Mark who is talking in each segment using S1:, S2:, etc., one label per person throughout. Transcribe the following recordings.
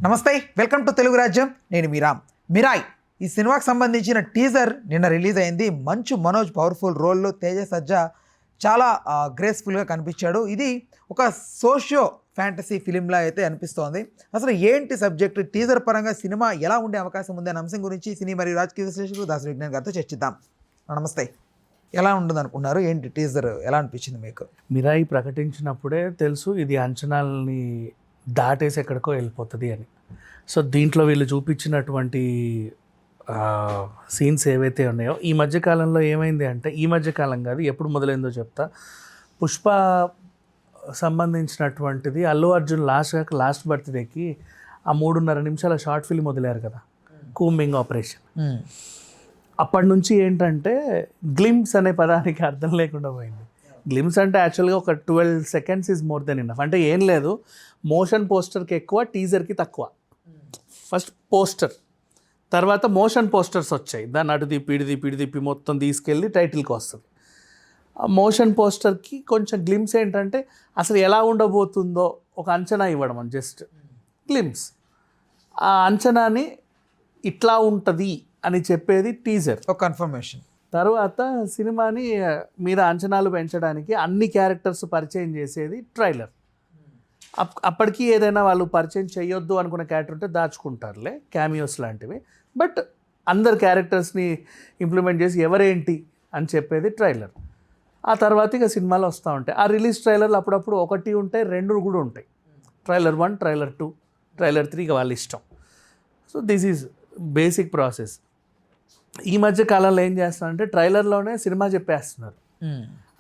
S1: నమస్తే, welcome to Telugu రాజ్యం. నేను మిరాయ్. ఈ సినిమాకి సంబంధించిన టీజర్ నిన్న రిలీజ్ అయింది. మంచు మనోజ్ పవర్ఫుల్ రోల్లో తేజ సజ్జా చాలా గ్రేస్ఫుల్గా కనిపించాడు. ఇది ఒక సోషియో ఫ్యాంటసీ ఫిలింలా అయితే అనిపిస్తోంది. అసలు ఏంటి సబ్జెక్ట్, టీజర్ పరంగా సినిమా ఎలా ఉండే అవకాశం ఉంది అనే అంశం గురించి సినీ మరియు రాజకీయ విశ్లేషకులు దాసు విజ్ఞాన్ గారితో చర్చిద్దాం. నమస్తే. ఎలా ఉంటుంది అనుకున్నారు? ఏంటి టీజర్ ఎలా అనిపించింది మీకు?
S2: మిరాయి ప్రకటించినప్పుడే తెలుసు ఇది అంచనాలని దాటేసి ఎక్కడికో వెళ్ళిపోతుంది అని. సో దీంట్లో వీళ్ళు చూపించినటువంటి సీన్స్ ఏవైతే ఉన్నాయో, ఈ మధ్యకాలంలో ఏమైంది అంటే, ఈ మధ్యకాలం కాదు ఎప్పుడు మొదలైందో చెప్తా. పుష్ప సంబంధించినటువంటిది అల్లు అర్జున్ లాస్ట్ బర్త్డేకి ఆ 3.5 నిమిషాల షార్ట్ ఫిల్మ్ వదిలేరు కదా, కూంబింగ్ ఆపరేషన్. అప్పటి నుంచి ఏంటంటే గ్లిమ్స్ అనే పదానికి అర్థం లేకుండా పోయింది. గ్లిమ్స్ అంటే యాక్చువల్గా ఒక 12 seconds is more than enough. అంటే ఏం లేదు, మోషన్ పోస్టర్కి ఎక్కువ, టీజర్కి తక్కువ. ఫస్ట్ పోస్టర్, తర్వాత మోషన్ పోస్టర్స్ వచ్చాయి, దాన్ని అటు తిప్పి మొత్తం తీసుకెళ్ళి టైటిల్కి వస్తుంది. ఆ మోషన్ పోస్టర్కి కొంచెం గ్లిమ్స్ ఏంటంటే అసలు ఎలా ఉండబోతుందో ఒక అంచనా ఇవ్వడం అని, జస్ట్ గ్లిమ్స్. ఆ అంచనాని ఇట్లా ఉంటుంది అని చెప్పేది టీజర్,
S1: ఒక కన్ఫర్మేషన్.
S2: తర్వాత సినిమాని మీద అంచనాలు పెంచడానికి అన్ని క్యారెక్టర్స్ పరిచయం చేసేది ట్రైలర్. అప్పటికి ఏదైనా వాళ్ళు పరిచయం చేయొద్దు అనుకున్న క్యారెక్టర్ ఉంటే దాచుకుంటారులే, క్యామియోస్ లాంటివి. బట్ అందరు క్యారెక్టర్స్ని ఇంప్లిమెంట్ చేసి ఎవరేంటి అని చెప్పేది ట్రైలర్. ఆ తర్వాత ఇక సినిమాలు వస్తూ ఉంటాయి. ఆ రిలీజ్ ట్రైలర్లు అప్పుడప్పుడు 1 ఉంటాయి, 2 కూడా ఉంటాయి. ట్రైలర్ 1, ట్రైలర్ 2, ట్రైలర్ 3 ఇక వాళ్ళ ఇష్టం. So this is basic process. ఈ మధ్య కాలంలో ఏం చేస్తారంటే ట్రైలర్లోనే సినిమా చెప్పేస్తున్నారు.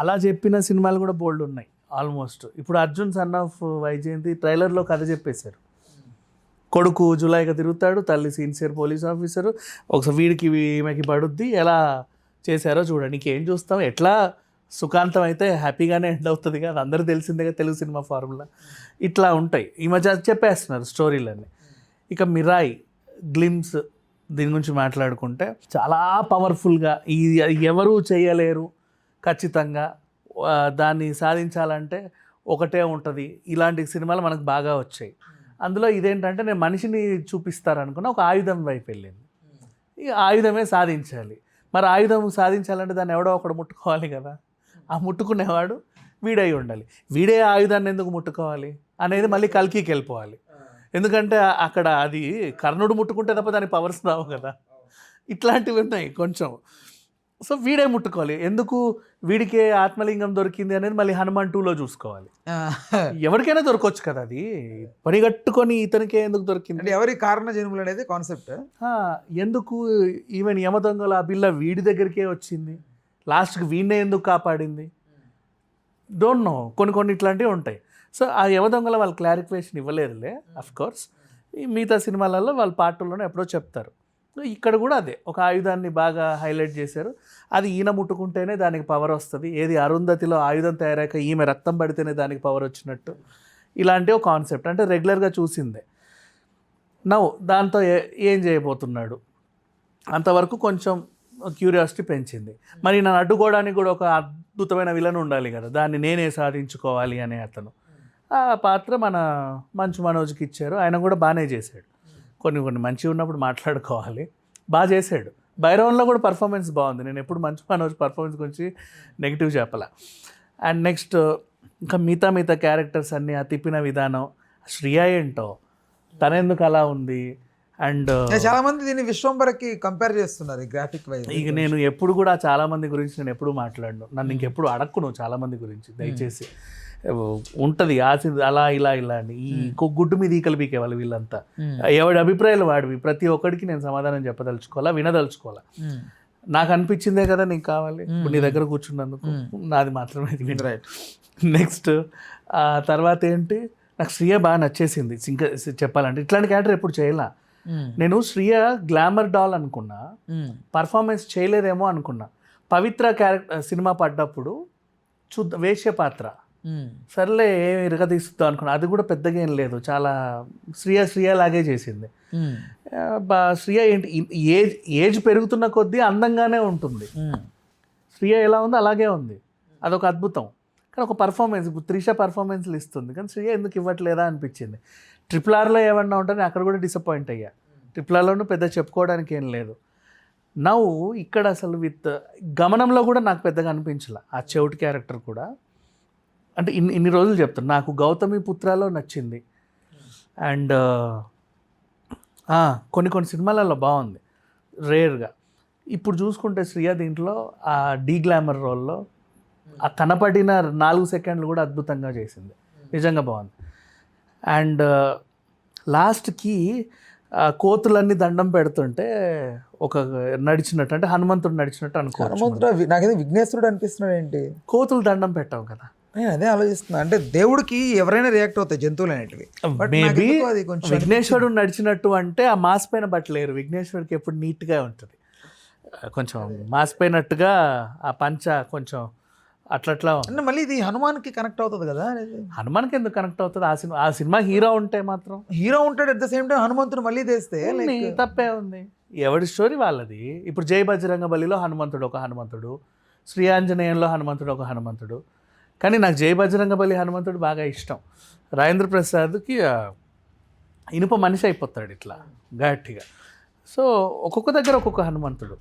S2: అలా చెప్పిన సినిమాలు కూడా బోల్డ్ ఉన్నాయి ఆల్మోస్ట్. ఇప్పుడు అర్జున్ సన్ ఆఫ్ వైజయంతి ట్రైలర్లో కథ చెప్పేశారు. కొడుకు జులైగా తిరుగుతాడు, తల్లి సిన్సియర్ పోలీస్ ఆఫీసరు, ఒకసారి వీడికి ఈమెకి పడుద్ది, ఎలా చేశారో చూడండి. నీకేం చూస్తాం, ఎట్లా సుఖాంతం అయితే హ్యాపీగానే ఎండ్ అవుతుంది కదా, అందరూ తెలిసిందే కదా తెలుగు సినిమా ఫార్ములా. ఇట్లా ఉంటాయి. ఈ మధ్య చెప్పేస్తున్నారు స్టోరీలన్నీ. ఇక మిరాయి గ్లిమ్స్ దీని గురించి మాట్లాడుకుంటే చాలా పవర్ఫుల్గా, ఎవరూ చేయలేరు ఖచ్చితంగా, దాన్ని సాధించాలంటే ఒకటే ఉంటుంది. ఇలాంటి సినిమాలు మనకు బాగా వచ్చాయి. అందులో ఇదేంటంటే నేను మనిషిని చూపిస్తారనుకున్న ఒక ఆయుధం వైపు వెళ్ళింది. ఈ ఆయుధమే సాధించాలి. మరి ఆయుధం సాధించాలంటే దాన్ని ఎవడో ఒకడు ముట్టుకోవాలి కదా, ఆ ముట్టుకునేవాడు వీడై ఉండాలి. వీడే ఆయుధాన్ని ఎందుకు ముట్టుకోవాలి అనేది మళ్ళీ కల్కికి వెళ్ళిపోవాలి. ఎందుకంటే అక్కడ అది కర్ణుడు ముట్టుకుంటే తప్ప దాని పవర్స్ రావు కదా. ఇట్లాంటివి ఉన్నాయి కొంచెం. సో వీడే ముట్టుకోవాలి. ఎందుకు వీడికే ఆత్మలింగం దొరికింది అనేది మళ్ళీ హనుమాన్ 2లో చూసుకోవాలి. ఎవరికైనా దొరకవచ్చు కదా, అది పనిగట్టుకొని ఇతనికే ఎందుకు దొరికింది,
S1: ఎవరి కారణ జన్ములు అనేది కాన్సెప్ట్.
S2: ఎందుకు ఈవెన్ యమదొంగల ఆ బిల్ల వీడి దగ్గరికే వచ్చింది, లాస్ట్కి వీడినే ఎందుకు కాపాడింది, డోంట్ నో. కొన్ని ఇట్లాంటివి ఉంటాయి. సో ఆ యమదొంగల వాళ్ళు క్లారిఫికేషన్ ఇవ్వలేరులే, అఫ్కోర్స్. ఈ మిగతా సినిమాలలో వాళ్ళు పార్ట్ 2లోనే ఎప్పుడో చెప్తారు. ఇక్కడ కూడా అదే ఒక ఆయుధాన్ని బాగా హైలైట్ చేశారు. అది ఈయన ముట్టుకుంటేనే దానికి పవర్ వస్తుంది. ఏది అరుంధతిలో ఆయుధం తయారాక ఈమె రక్తం పడితేనే దానికి పవర్ వచ్చినట్టు, ఇలాంటి ఒక కాన్సెప్ట్ అంటే రెగ్యులర్గా చూసిందే. దాంతో ఏం చేయబోతున్నాడు అంతవరకు కొంచెం క్యూరియాసిటీ పెంచింది. మరి నన్ను అడ్డుకోవడానికి కూడా ఒక అద్భుతమైన విలన్ ఉండాలి కదా, దాన్ని నేనే సాధించుకోవాలి అనే అతను. ఆ పాత్ర మన మంచు మనోజ్కి ఇచ్చారు. ఆయన కూడా బాగానే చేశాడు. కొన్ని మంచిగా ఉన్నప్పుడు మాట్లాడుకోవాలి, బాగా చేశాడు. భైరవంలో కూడా పర్ఫార్మెన్స్ బాగుంది. నేను ఎప్పుడు మంచు మనోజ్ పర్ఫార్మెన్స్ గురించి నెగిటివ్ చెప్పాల. అండ్ నెక్స్ట్ ఇంకా మిగతా క్యారెక్టర్స్ అన్నీ, ఆ తిప్పిన విధానం, శ్రియా ఏంటో తనెందుకు అలా ఉంది. అండ్
S1: చాలా మంది దీన్ని విశ్వంబరకి కంపేర్ చేస్తున్నారు గ్రాఫిక్ వైజ్.
S2: ఇక నేను ఎప్పుడు కూడా చాలా మంది గురించి నేను ఎప్పుడు మాట్లాడను, నన్ను ఇంకెప్పుడు అడక్కును చాలా మంది గురించి దయచేసి. ఉంటుంది అలా ఇలా అని ఈ గుడ్డు మీద ఈకలు పీకేవాళ్ళు వీళ్ళంతా. ఎవడి అభిప్రాయాలు వాడివి, ప్రతి ఒక్కడికి నేను సమాధానం చెప్పదలుచుకోవాలా, వినదలుచుకోవాలా. నాకు అనిపించిందే కదా నీకు కావాలి, ఇప్పుడు నీ దగ్గర కూర్చున్నందుకు నాది మాత్రమే.
S1: రైట్.
S2: నెక్స్ట్ తర్వాత ఏంటి, నాకు శ్రియ బాగా నచ్చేసింది. ఇంకా చెప్పాలంటే ఇట్లాంటి క్యారెక్టర్ ఎప్పుడు చేయాల. నేను శ్రియ గ్లామర్ డాల్ అనుకున్నా, పర్ఫార్మెన్స్ చేయలేదేమో అనుకున్నా. పవిత్ర క్యారెక్టర్ సినిమా పడ్డప్పుడు వేశ్య పాత్ర, సర్లే ఏమి ఇరగదీస్తుందో అనుకున్నా. అది కూడా పెద్దగా ఏం లేదు, చాలా శ్రియ లాగే చేసింది. శ్రియ ఏంటి, ఏజ్ పెరుగుతున్న కొద్దీ అందంగానే ఉంటుంది. శ్రియ ఎలా ఉందో అలాగే ఉంది, అదొక అద్భుతం. కానీ ఒక పర్ఫార్మెన్స్ ఇప్పుడు త్రిష పర్ఫార్మెన్స్లు ఇస్తుంది కానీ శ్రియ ఎందుకు ఇవ్వట్లేదా అనిపించింది. RRRలో ఏమన్నా ఉంటే అక్కడ కూడా డిసప్పాయింట్ అయ్యా. RRRలోనూ పెద్ద చెప్పుకోవడానికి ఏం లేదు. నవ్వు ఇక్కడ అసలు విత్ గమనంలో కూడా నాకు పెద్దగా అనిపించలే ఆ చెవిటి క్యారెక్టర్ కూడా. అంటే ఇన్ని రోజులు చెప్తాను నాకు గౌతమి పుత్రలో నచ్చింది. అండ్ కొన్ని సినిమాలలో బాగుంది రేర్గా. ఇప్పుడు చూసుకుంటే శ్రియ దీంట్లో ఆ గ్లామర్ రోల్లో ఆ కనపడిన 4 సెకండ్లు కూడా అద్భుతంగా చేసింది, నిజంగా బాగుంది. అండ్ లాస్ట్కి కోతులన్నీ దండం పెడుతుంటే ఒక నడిచినట్టు అంటే హనుమంతుడు నడిచినట్టు అనుకోవచ్చు.
S1: హనుమంతుడు నాకేదో విఘ్నేశ్వరుడు అనిపిస్తున్నాడు ఏంటి?
S2: కోతులు దండం పెట్టావు కదా.
S1: నేను అదే ఆలోచిస్తున్నా, అంటే దేవుడికి ఎవరైనా రియాక్ట్ అవుతాయి జంతువులు అనేటివి.
S2: మేబీ
S1: అది కొంచెం
S2: విఘ్నేశ్వరుడు నడిచినట్టు అంటే ఆ మాస్ పైన బట్టలేరు. విఘ్నేశ్వరుడికి ఎప్పుడు నీట్గా ఉంటుంది, కొంచెం మాసిపోయినట్టుగా ఆ పంచ కొంచెం అట్లా
S1: అంటే మళ్ళీ ఇది హనుమాన్కి కనెక్ట్ అవుతుంది కదా.
S2: హనుమాన్కి ఎందుకు కనెక్ట్ అవుతుంది? ఆ సినిమా హీరో ఉంటే మాత్రం
S1: హీరో ఉంటాడు, అట్ ద సేమ్ టైం హనుమంతుడు మళ్ళీ తెస్తే
S2: తప్పే ఉంది. ఎవడి స్టోరీ వాళ్ళది. ఇప్పుడు జై బజరంగ బలిలో హనుమంతుడు ఒక హనుమంతుడు, శ్రీ ఆంజనేయంలో హనుమంతుడు ఒక హనుమంతుడు. కానీ నాకు జై బజరంగ బలి హనుమంతుడు బాగా ఇష్టం. రాజేంద్ర ప్రసాద్కి ఇనుప మనిషి అయిపోతాడు ఇట్లా గట్టిగా. సో ఒక్కొక్క దగ్గర ఒక్కొక్క హనుమంతుడు,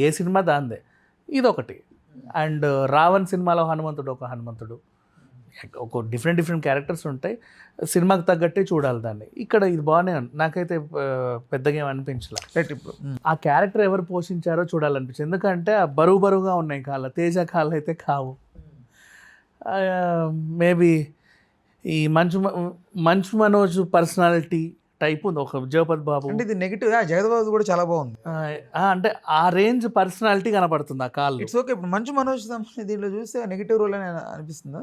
S2: ఏ సినిమా దాందే. ఇదొకటి. అండ్ రావణ్ సినిమాలో హనుమంతుడు ఒక హనుమంతుడు, ఒక డిఫరెంట్ క్యారెక్టర్స్ ఉంటాయి. సినిమాకి తగ్గట్టే చూడాలి దాన్ని. ఇక్కడ ఇది బాగానే నాకైతే పెద్దగా ఏం అనిపించలే.
S1: ఇప్పుడు
S2: ఆ క్యారెక్టర్ ఎవరు పోషించారో చూడాలనిపించింది. ఎందుకంటే ఆ బరువుగా ఉన్నాయి కాళ్ళ, తేజ కాళ్ళు అయితే కావు. మేబీ ఈ మంచు మనోజ్ పర్సనాలిటీ టైప్ ఉంది ఒక జగపతి బాబు.
S1: అంటే ఇది నెగిటివ్. జగపతి బాబు కూడా చాలా బాగుంది.
S2: అంటే ఆ రేంజ్ పర్సనాలిటీ కనపడుతుంది ఆ కాళ్ళు.
S1: It's okay. ఇప్పుడు మంచు మనోజ్ దీంట్లో చూస్తే నెగిటివ్ రోల్ అని అనిపిస్తుందా?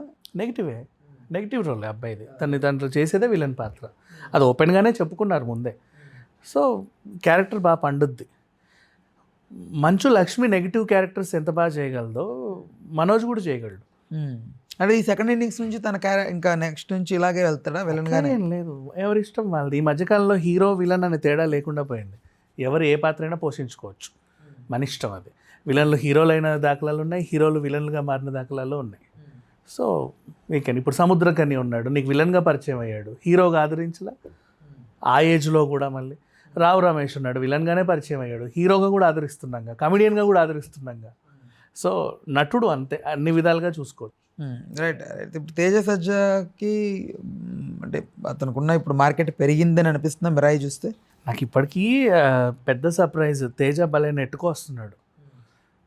S2: నెగిటివ్ రోల్ అబ్బాయిది. దాంట్లో చేసేదే విలన్ పాత్ర. అది ఓపెన్గానే చెప్పుకున్నారు ముందే. సో క్యారెక్టర్ బాగా పండుద్ది. మంచు లక్ష్మి నెగిటివ్ క్యారెక్టర్స్ ఎంత బాగా చేయగలదో మనోజ్ కూడా చేయగలడు.
S1: అంటే ఈ సెకండ్ ఇన్నింగ్స్ నుంచి తన ఇంకా నెక్స్ట్ నుంచి ఇలాగే వెళ్తాడా విలన్ గానే?
S2: ఏం లేదు, ఎవరి ఇష్టం వాళ్ళది. ఈ మధ్యకాలంలో హీరో విలన్ అనే తేడా లేకుండా పోయింది. ఎవరు ఏ పాత్ర అయినా పోషించుకోవచ్చు, మన ఇష్టం అది. విలన్లు హీరోలు అయిన దాఖలాలు ఉన్నాయి, హీరోలు విలన్లుగా మారిన దాఖలాలు ఉన్నాయి. సో వీకెన్ ఇప్పుడు సముద్రకని ఉన్నాడు, నీకు విలన్గా పరిచయం అయ్యాడు, హీరోగా ఆదరించలా. ఆ ఏజ్లో కూడా మళ్ళీ రావు రమేష్ ఉన్నాడు, విలన్గానే పరిచయం అయ్యాడు, హీరోగా కూడా ఆదరిస్తున్నాగా, కమెడియన్గా కూడా ఆదరిస్తున్నాగా. సో నటుడు అంతే, అన్ని విధాలుగా చూసుకోవచ్చు.
S1: రైట్. ఇప్పుడు తేజ సజ్జాకి అంటే అతనుకున్న ఇప్పుడు మార్కెట్ పెరిగిందని అనిపిస్తుందా మిరాయి చూస్తే?
S2: నాకు ఇప్పటికీ పెద్ద సర్ప్రైజ్, తేజ భలే నెట్టుకు వస్తున్నాడు.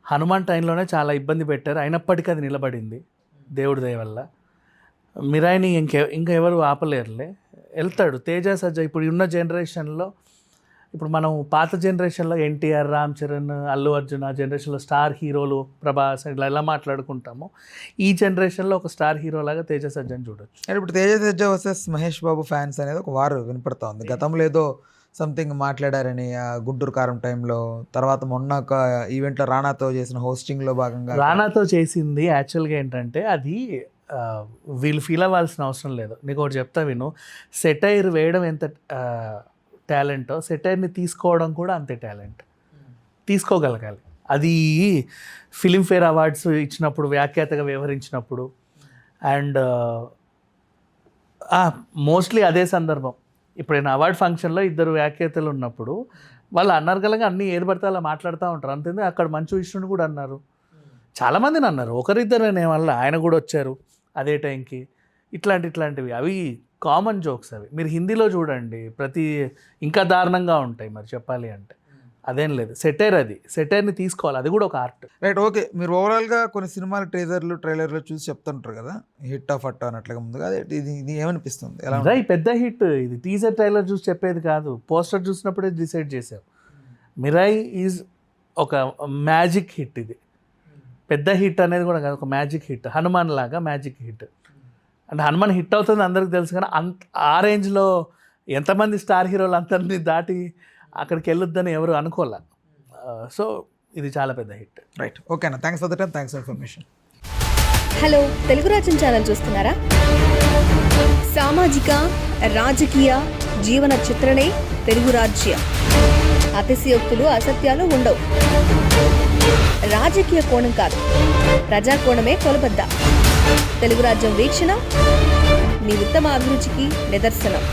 S2: హనుమాన్ టైంలోనే చాలా ఇబ్బంది పెట్టారు, అయినప్పటికీ అది నిలబడింది దేవుడి దయ వల్ల. మిరాయిని ఇంకా ఎవరు ఆపలేరులే, వెళ్తాడు తేజ సజ్జ. ఇప్పుడు ఉన్న జనరేషన్లో, ఇప్పుడు మనం పాత జనరేషన్లో ఎన్టీఆర్, రామ్ చరణ్, అల్లు అర్జున్, ఆ జనరేషన్లో స్టార్ హీరోలు ప్రభాస్ ఇలా మాట్లాడుకుంటాము. ఈ జనరేషన్లో ఒక స్టార్ హీరోలాగా తేజ సజ్జని చూడొచ్చు.
S1: ఇప్పుడు తేజ సజ్జ వర్సెస్ మహేష్ బాబు ఫ్యాన్స్ అనేది ఒక వారు వినపడతా ఉంది. గతంలో ఏదో సంథింగ్ మాట్లాడారని గుంటూరు కారం టైంలో, తర్వాత మొన్న ఒక ఈవెంట్లో రానాతో చేసిన హోస్టింగ్లో భాగంగా.
S2: రానాతో చేసింది యాక్చువల్గా ఏంటంటే అది వీళ్ళు ఫీల్ అవ్వాల్సిన అవసరం లేదు. నీకు ఒకటి చెప్తా విను, సెటైర్ వేయడం ఎంత టాలెంటో సెటైర్ని తీసుకోవడం కూడా అంతే టాలెంట్. తీసుకోగలగాలి. అది ఫిలింఫేర్ అవార్డ్స్ ఇచ్చినప్పుడు వ్యాఖ్యాతగా వ్యవహరించినప్పుడు, అండ్ మోస్ట్లీ అదే సందర్భం. ఇప్పుడైనా అవార్డ్ ఫంక్షన్లో ఇద్దరు వ్యాఖ్యాతలు ఉన్నప్పుడు వాళ్ళు అనర్గళంగా అన్నీ ఏర్పడితే అలా మాట్లాడుతూ ఉంటారు. అంతేందుకు అక్కడ మంచు విష్ణుని కూడా అన్నారు, చాలామందిని అన్నారు, ఒకరిద్దరు అనే వల్ల ఆయన కూడా వచ్చారు అదే టైంకి. ఇట్లాంటివి అవి కామన్ జోక్స్ అవి. మీరు హిందీలో చూడండి, ఇంకా దారుణంగా ఉంటాయి. మరి చెప్పాలి అంటే అదేం లేదు, సెటైర్. అది సెటైర్ని తీసుకోవాలి, అది కూడా ఒక ఆర్ట్.
S1: Right, okay. మీరు ఓవరాల్గా కొన్ని సినిమాలు ట్రైలర్లు చూసి చెప్తుంటారు కదా, హిట్ ఆఫ్ అట్ అన్నట్లుగా ముందుగా. అదే ఇది ఏమనిపిస్తుంది? ఎలా
S2: పెద్ద హిట్ ఇది? టీజర్ ట్రైలర్ చూసి చెప్పేది కాదు, పోస్టర్ చూసినప్పుడే డిసైడ్ చేసావు. మిరాయి ఈజ్ ఒక మ్యాజిక్ హిట్. ఇది పెద్ద హిట్ అనేది కూడా కాదు, ఒక మ్యాజిక్ హిట్. హనుమాన్ లాగా మ్యాజిక్ హిట్. అంటే హనుమాన్ హిట్ అవుతుంది అందరికి తెలుసు, కానీ ఆ రేంజ్లో ఎంతమంది స్టార్ హీరోలు అందరినీ దాటి అక్కడికి వెళ్ళొద్దని ఎవరు అనుకోలే. సో ఇది చాలా పెద్ద హిట్.
S1: రైట్, ఓకే అన్న. Thanks for the time, thanks for information.
S3: Hello, Telugu రాజ్యం ఛానల్ చూస్తున్నారా? సామాజిక, రాజకీయ, జీవన చిత్రణే తెలుగు రాజ్యం. అతిశయోక్తులు, అసత్యాలు ఉండవు. రాజకీయ కోణం కాదు, ప్రజా కోణమే కొలబద్ద. తెలుగు రాజ్యం వీక్షణ మీ ఉత్తమ అభిరుచికి నిదర్శనం.